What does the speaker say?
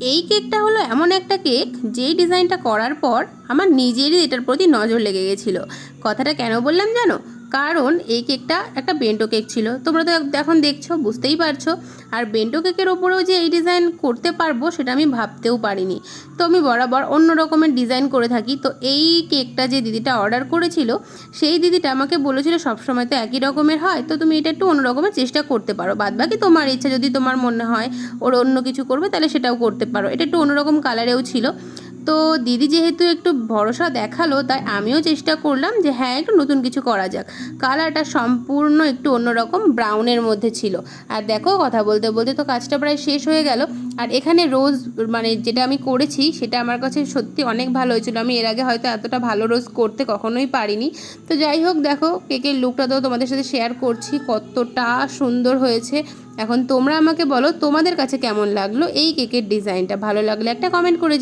এই কেকটা হলো এমন একটা কেক যেই ডিজাইনটা করার পর আমার নিজেরই এটার প্রতি নজর লেগে গেছিলো। কথাটা কেন বললাম জানো? কারণ এই কেকটা একটা বেন্টো কেক ছিল, তোমরা তো এখন দেখছো, বুঝতেই পারছো। আর বেন্টো কেকের ওপরেও যে এই ডিজাইন করতে পারবো সেটা আমি ভাবতেও পারিনি। তো আমি বরাবর অন্য রকমের ডিজাইন করে থাকি। তো এই কেকটা যে দিদিটা অর্ডার করেছিল সেই দিদিটা আমাকে বলেছিল সবসময় তো একই রকমের হয়, তো তুমি এটা একটু অন্য রকমের চেষ্টা করতে পারো, বাদবাকি তোমার ইচ্ছা, যদি তোমার মনে হয় ওর অন্য কিছু করবে তাহলে সেটাও করতে পারো। এটা একটু অন্যরকম কালারেও ছিল। তো দিদি যেহেতু একটু ভরসা দেখালো, তাই আমিও চেষ্টা করলাম যে হ্যাঁ একটু নতুন কিছু করা যাক। কালারটা সম্পূর্ণ একটু অন্যরকম ব্রাউনের মধ্যে ছিল। আর দেখো, কথা বলতে বলতে তো কাজটা প্রায় শেষ হয়ে গেল। আর এখানে রোজ মানে যেটা আমি করেছি সেটা আমার কাছে সত্যি অনেক ভালো হয়েছিল। আমি এর আগে হয়তো এতটা ভালো রোজ করতে কখনোই পারিনি। তো যাই হোক, দেখো কেকের লুকটা তো তোমাদের সাথে শেয়ার করছি, কতটা সুন্দর হয়েছে। এখন তোমরা আমাকে বলো তোমাদের কাছে কেমন লাগলো এই কেকের ডিজাইনটা। ভালো লাগলে একটা কমেন্ট করে